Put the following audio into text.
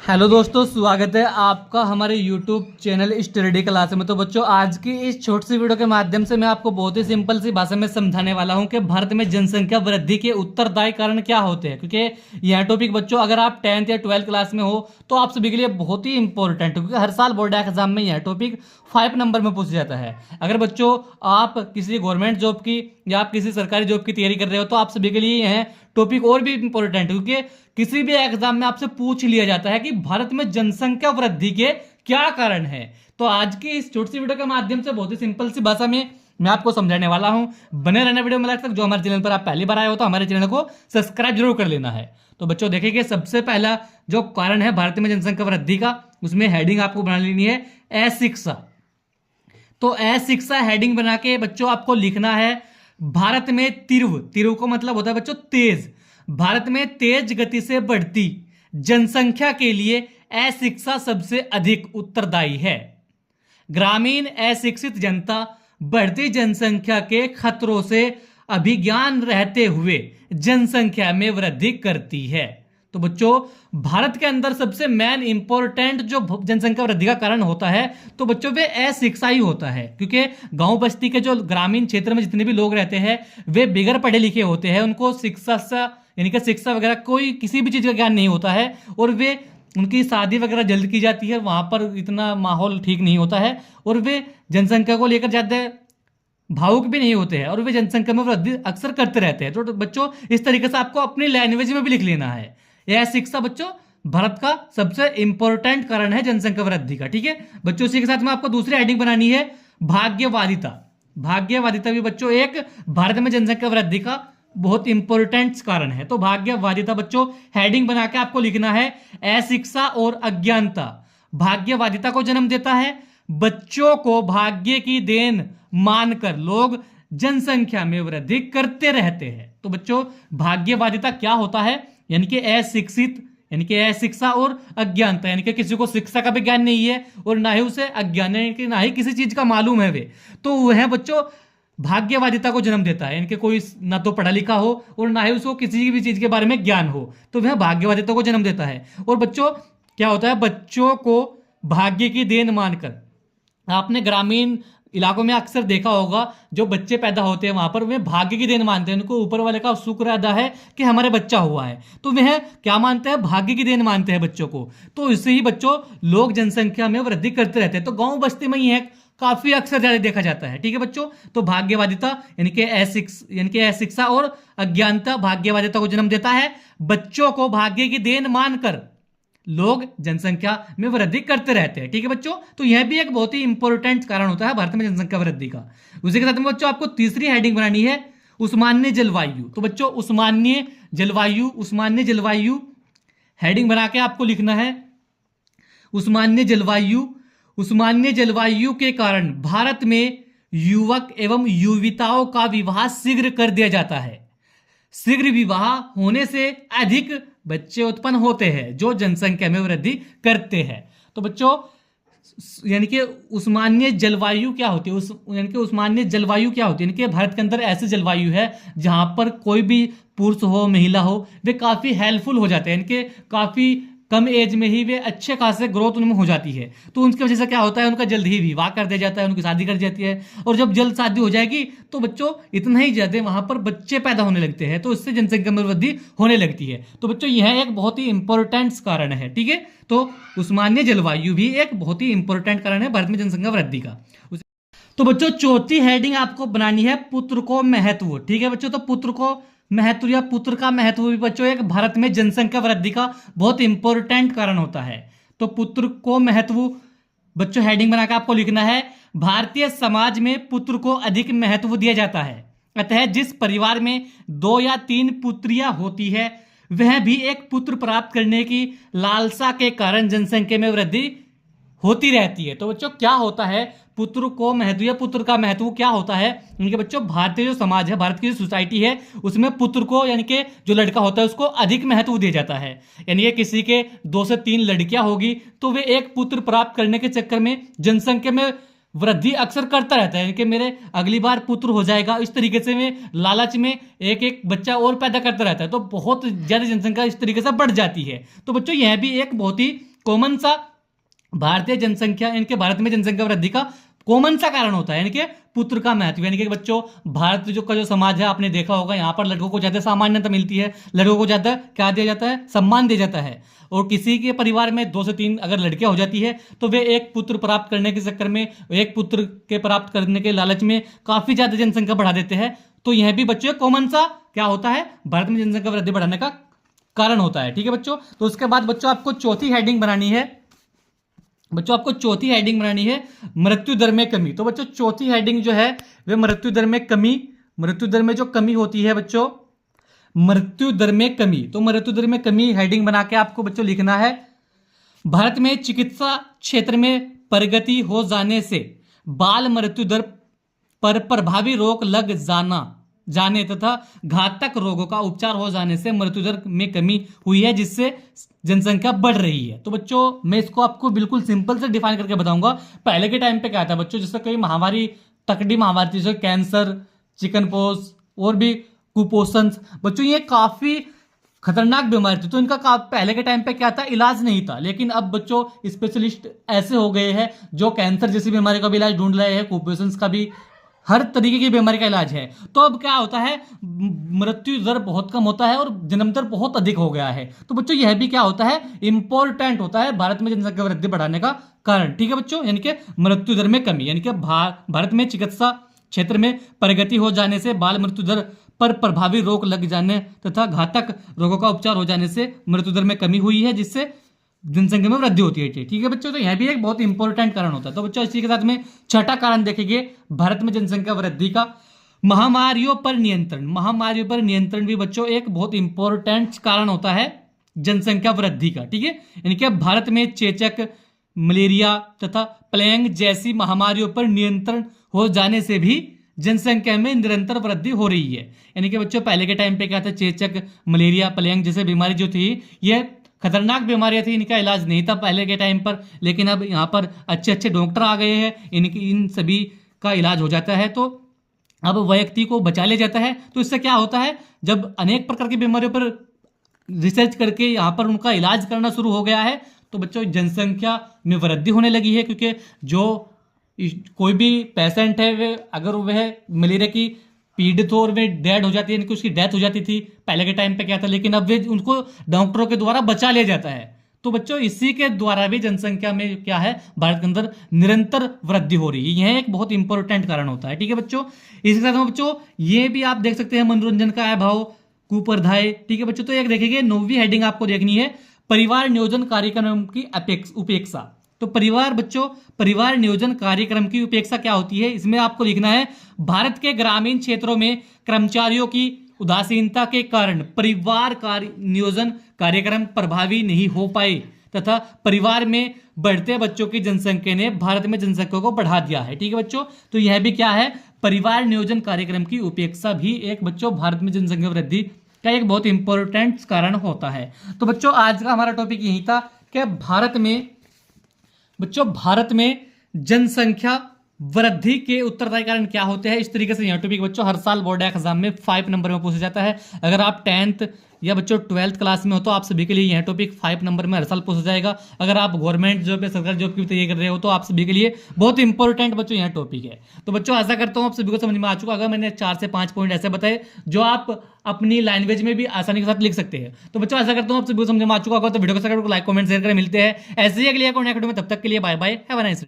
Hello दोस्तों, स्वागत है आपका हमारे YouTube चैनल स्टडी क्लास में। तो बच्चों, आज की इस छोटी सी वीडियो के माध्यम से मैं आपको बहुत ही सिंपल सी भाषा में समझाने वाला हूं कि भारत में जनसंख्या वृद्धि के उत्तरदायी कारण क्या होते हैं। क्योंकि यह टॉपिक बच्चों अगर आप 10th या 12th क्लास में हो तो आप सभी के लिए बहुत ही इंपॉर्टेंट है, क्योंकि हर साल बोर्ड एग्जाम में यह टॉपिक 5 नंबर में पूछा जाता है। अगर बच्चों आप किसी गवर्नमेंट जॉब की या आप किसी सरकारी जॉब की तैयारी कर रहे हो तो आप सभी के लिए यह टॉपिक और भी इंपॉर्टेंट है, क्योंकि किसी भी एग्जाम में आपसे पूछ लिया जाता है कि भारत में जनसंख्या वृद्धि के क्या कारण है। तो आज की इस छोटी सी वीडियो के माध्यम से बहुत ही सिंपल सी भाषा में मैं आपको समझाने वाला हूं। बने रहना वीडियो में लास्ट तक। जो हमारे चैनल पर आप पहली बार आए हो तो हमारे चैनल को सब्सक्राइब जरूर कर लेना है। तो बच्चों देखिए, सबसे पहला जो कारण है भारत में जनसंख्या वृद्धि का, उसमें हेडिंग आपको बना लेनी है अशिक्षा। तो अशिक्षा हेडिंग बना के बच्चों आपको लिखना है भारत में तीव्र को मतलब होता है बच्चों तेज। भारत में तेज गति से बढ़ती जनसंख्या के लिए अशिक्षा सबसे अधिक उत्तरदायी है। ग्रामीण अशिक्षित जनता बढ़ती जनसंख्या के खतरों से अभिज्ञान रहते हुए जनसंख्या में वृद्धि करती है। तो बच्चों, भारत के अंदर सबसे मेन इंपॉर्टेंट जो जनसंख्या वृद्धि का कारण होता है तो बच्चों वे अशिक्षा ही होता है। क्योंकि गांव बस्ती के जो ग्रामीण क्षेत्र में जितने भी लोग रहते हैं वे बगैर पढ़े लिखे होते हैं, उनको शिक्षा वगैरह कोई किसी भी चीज का ज्ञान नहीं होता है, और वे उनकी शादी वगैरह जल्द की जाती है, वहां पर इतना माहौल ठीक नहीं होता है, और वे जनसंख्या को लेकर ज्यादा भावुक भी नहीं होते हैं, और वे जनसंख्या में वृद्धि अक्सर करते रहते हैं। तो बच्चों इस तरीके से आपको अपनी लैंग्वेज में भी लिख लेना है। यह शिक्षा बच्चों भारत का सबसे इंपॉर्टेंट कारण है जनसंख्या वृद्धि का। ठीक है बच्चों, इसी के साथ में आपको दूसरी हेडिंग बनानी है भाग्यवादिता। भाग्यवादिता भी बच्चों एक भारत में जनसंख्या वृद्धि का बहुत इंपॉर्टेंट कारण है। तो भाग्यवादिता बच्चों हेडिंग बना के आपको लिखना है अशिक्षा और अज्ञानता भाग्यवादिता को जन्म देता है। बच्चों को भाग्य की देन मानकर लोग जनसंख्या में वृद्धि करते रहते हैं। तो बच्चों भाग्यवादिता क्या होता है, यानी कि अशिक्षित, यानी कि अशिक्षा और अज्ञानता, यानी कि किसी को शिक्षा का भी ज्ञान नहीं है और ना ही उसे अज्ञान, यानी कि ना ही किसी चीज का मालूम है वे, तो वह बच्चों भाग्यवादिता को जन्म देता है। यानी कि कोई ना तो पढ़ा लिखा हो और ना ही उसको किसी भी चीज के बारे में ज्ञान हो, तो वह भाग्यवादिता को जन्म देता है। और बच्चों क्या होता है, बच्चों को भाग्य की देन मानकर, आपने ग्रामीण इलाकों में अक्सर देखा होगा जो बच्चे पैदा होते हैं वहां पर वे भाग्य की देन मानते हैं, उनको ऊपर वाले का शुक्र अदा है कि हमारे बच्चा हुआ है, तो वह क्या मानते हैं, भाग्य की देन मानते हैं बच्चों को। तो इससे ही बच्चों लोग जनसंख्या में वृद्धि करते रहते हैं। तो गांव बस्ती में ही है काफी अक्सर ज्यादा देखा जाता है। ठीक है बच्चों, तो भाग्यवादिता यानी कि अशिक्षा और अज्ञानता भाग्यवादिता को जन्म देता है। बच्चों को भाग्य की देन मानकर लोग जनसंख्या में वृद्धि करते रहते हैं। ठीक है बच्चों, तो यह भी एक बहुत ही इंपॉर्टेंट कारण होता है भारत में जनसंख्या वृद्धि का। उसी के साथ में बच्चों आपको तीसरी हेडिंग बनानी है उस्मान्य जलवायु। तो बच्चों उस्मान्य जलवायु हेडिंग बना के आपको लिखना है उस्मान्य जलवायु के कारण भारत में युवक एवं युविताओं का विवाह शीघ्र कर दिया जाता है। शीघ्र विवाह होने से अधिक बच्चे उत्पन्न होते हैं जो जनसंख्या में वृद्धि करते हैं। तो बच्चों यानी कि उस्मान्य जलवायु क्या होती है, यानी कि उस्मान्य जलवायु क्या होती है, यानी कि भारत के अंदर ऐसी जलवायु है जहां पर कोई भी पुरुष हो महिला हो वे काफी हेल्पफुल हो जाते हैं, यानी कि काफी कम एज में ही वे अच्छे खासे ग्रोथ उनमें हो जाती है। तो उनकी वजह से क्या होता है, उनका जल्द ही विवाह कर दिया जाता है, उनकी शादी कर जाती है, और जब जल्द शादी हो जाएगी तो बच्चों इतना ही ज्यादा वहां पर बच्चे पैदा होने लगते हैं, तो इससे जनसंख्या में वृद्धि होने लगती है। तो बच्चों यह एक बहुत ही इंपॉर्टेंट कारण है। ठीक है, तो उस्मान्य जलवायु भी एक बहुत ही इंपॉर्टेंट कारण है भारत में जनसंख्या वृद्धि का। तो बच्चों चौथी हेडिंग आपको बनानी है पुत्र को महत्व। ठीक है बच्चों, तो पुत्र को महत्व या पुत्र का महत्व भी बच्चों एक भारत में जनसंख्या वृद्धि का बहुत इंपॉर्टेंट कारण होता है। तो पुत्र को महत्व बच्चों हेडिंग बनाकर आपको लिखना है भारतीय समाज में पुत्र को अधिक महत्व दिया जाता है। अतः जिस परिवार में 2 या 3 पुत्रियां होती है वह भी एक पुत्र प्राप्त करने की लालसा के कारण जनसंख्या में वृद्धि होती रहती है। तो बच्चों क्या होता है, पुत्र को महत्व या पुत्र का महत्व क्या होता है, उनके बच्चों भारतीय जो समाज है, भारत की जो सोसाइटी है उसमें पुत्र को यानी कि जो लड़का होता है उसको अधिक महत्व दिया जाता है। यानी कि किसी के 2 से 3 लड़कियां होगी तो वे एक पुत्र प्राप्त करने के चक्कर में जनसंख्या में वृद्धि अक्सर करता रहता है कि मेरे अगली बार पुत्र हो जाएगा, इस तरीके से में लालच में एक एक बच्चा और पैदा करता रहता है, तो बहुत ज्यादा जनसंख्या इस तरीके से बढ़ जाती है। तो बच्चों यह भी एक बहुत ही कॉमन सा भारतीय जनसंख्या इनके भारत में जनसंख्या वृद्धि का कॉमन सा कारण होता है, यानी कि पुत्र का महत्व। यानी कि बच्चों भारत जो समाज है आपने देखा होगा, यहाँ पर लड़कों को ज्यादा सामान्यता मिलती है, लड़कों को ज्यादा क्या दिया जाता है, सम्मान दिया जाता है। और किसी के परिवार में 2 से 3 अगर लड़कियां हो जाती है तो वे एक पुत्र प्राप्त करने के चक्कर में, एक पुत्र के प्राप्त करने के लालच में काफी ज्यादा जनसंख्या बढ़ा देते हैं। तो यह भी बच्चों कॉमन सा क्या होता है, भारत में जनसंख्या वृद्धि बढ़ाने का कारण होता है। ठीक है बच्चों, तो उसके बाद बच्चों आपको चौथी हेडिंग बनानी है, मृत्यु दर में कमी। तो बच्चों चौथी हेडिंग जो है वे मृत्यु दर में कमी, मृत्यु दर में जो कमी होती है बच्चों, मृत्यु दर में कमी। तो मृत्यु दर में कमी हेडिंग बना के आपको बच्चों लिखना है, भारत में चिकित्सा क्षेत्र में प्रगति हो जाने से बाल मृत्यु दर पर प्रभावी रोक लग जाने तथा घातक रोगों का उपचार हो जाने से मृत्यु दर में कमी हुई है, जिससे जनसंख्या बढ़ रही है। तो बच्चों मैं इसको आपको बिल्कुल सिंपल से डिफाइन करके बताऊंगा। पहले के टाइम पे क्या था बच्चों, जैसे कोई महामारी, तकड़ी महामारी थी, जैसे कैंसर, चिकन पॉक्स और भी कुपोषण, बच्चों ये काफी खतरनाक बीमारी थी। तो इनका पहले के टाइम पे क्या था, इलाज नहीं था। लेकिन अब बच्चों स्पेशलिस्ट ऐसे हो गए हैं जो कैंसर जैसी बीमारी का भी इलाज ढूंढ रहे हैं, कुपोषण का भी, हर तरीके की बीमारी का इलाज है। तो अब क्या होता है, मृत्यु दर बहुत कम होता है और जन्म दर बहुत अधिक हो गया है। तो बच्चों यह भी क्या होता है, इंपॉर्टेंट होता है भारत में जनसंख्या वृद्धि बढ़ाने का कारण। ठीक है बच्चों, यानी कि मृत्यु दर में कमी, यानी कि भारत में चिकित्सा क्षेत्र में प्रगति हो जाने से बाल मृत्यु दर पर प्रभावी रोक लग जाने तथा घातक रोगों का उपचार हो जाने से मृत्यु दर में कमी हुई है, जिससे जनसंख्या में वृद्धि होती है। ठीक है बच्चों, तो यह भी एक बहुत इंपॉर्टेंट कारण होता है। तो बच्चों इसी के साथ में छठा कारण देखेंगे भारत में जनसंख्या वृद्धि का, महामारियों पर नियंत्रण। महामारियों पर नियंत्रण भी बच्चों एक बहुत इंपॉर्टेंट कारण होता है जनसंख्या वृद्धि का। ठीक है, यानी कि भारत में चेचक, मलेरिया तथा प्लेग जैसी महामारियों पर नियंत्रण हो जाने से भी जनसंख्या में निरंतर वृद्धि हो रही है। यानी कि बच्चों पहले के टाइम पे क्या था, चेचक, मलेरिया, प्लेग जैसे बीमारी जो थी ये खतरनाक बीमारियां थी, इनका इलाज नहीं था पहले के टाइम पर। लेकिन अब यहाँ पर अच्छे अच्छे डॉक्टर आ गए हैं, इन सभी का इलाज हो जाता है, तो अब व्यक्ति को बचा लिया जाता है। तो इससे क्या होता है, जब अनेक प्रकार की बीमारियों पर रिसर्च करके यहाँ पर उनका इलाज करना शुरू हो गया है, तो बच्चों जनसंख्या में वृद्धि होने लगी है। क्योंकि जो कोई भी पेशेंट है वे अगर वह मलेरिया की पीड़ित हो और वे डेड हो जाती है, यानी कि उसकी डेथ हो जाती थी पहले के टाइम पे क्या था, लेकिन अब वे उनको डॉक्टरों के द्वारा बचा लिया जाता है। तो बच्चों इसी के द्वारा भी जनसंख्या में क्या है, भारत के अंदर निरंतर वृद्धि हो रही है। यह एक बहुत इंपॉर्टेंट कारण होता है। ठीक है बच्चों, इसके साथ में बच्चों ये भी आप देख सकते हैं, मनोरंजन का अभाव, कुप्रथाएं। ठीक है बच्चों, तो एक देखेंगे 9वीं हेडिंग आपको देखनी है, परिवार नियोजन कार्यक्रम की उपेक्षा। तो परिवार नियोजन कार्यक्रम की उपेक्षा क्या होती है, इसमें आपको लिखना है, भारत के ग्रामीण क्षेत्रों में कर्मचारियों की उदासीनता के कारण परिवार नियोजन कार्यक्रम प्रभावी नहीं हो पाए तथा परिवार में बढ़ते बच्चों की जनसंख्या ने भारत में जनसंख्या को बढ़ा दिया है। ठीक है बच्चों, तो यह भी क्या है, परिवार नियोजन कार्यक्रम की उपेक्षा भी एक बच्चों भारत में जनसंख्या वृद्धि का एक बहुत इंपॉर्टेंट कारण होता है। तो बच्चों आज का हमारा टॉपिक यही था कि भारत में जनसंख्या वृद्धि के उत्तरदायी कारण क्या होते हैं। इस तरीके से यह टॉपिक बच्चों हर साल बोर्ड एग्जाम में 5 नंबर में पूछा जाता है। अगर आप 10th या बच्चों 12th क्लास में हो तो आप सभी के लिए यह टॉपिक 5 नंबर में हर साल पूछा जाएगा। अगर आप गवर्नमेंट जॉब या सरकारी जॉब की तैयारी कर रहे हो तो आप सभी के लिए बहुत इंपॉर्टेंट बच्चों यह टॉपिक है। तो बच्चों आशा करता हूँ आप सभी को समझ में आ चुका। अगर मैंने 4 से 5 पॉइंट ऐसे बताए जो आप अपनी लैंग्वेज में भी आसानी के साथ लिख सकते हैं। तो बच्चों आशा करता हूँ आप सभी को समझ में आ चुका होगा। तो वीडियो को लाइक, कमेंट, शेयर करें। मिलते हैं ऐसे ही अगली कॉन्टेक्ट में, तब तक के लिए bye bye, have a nice day.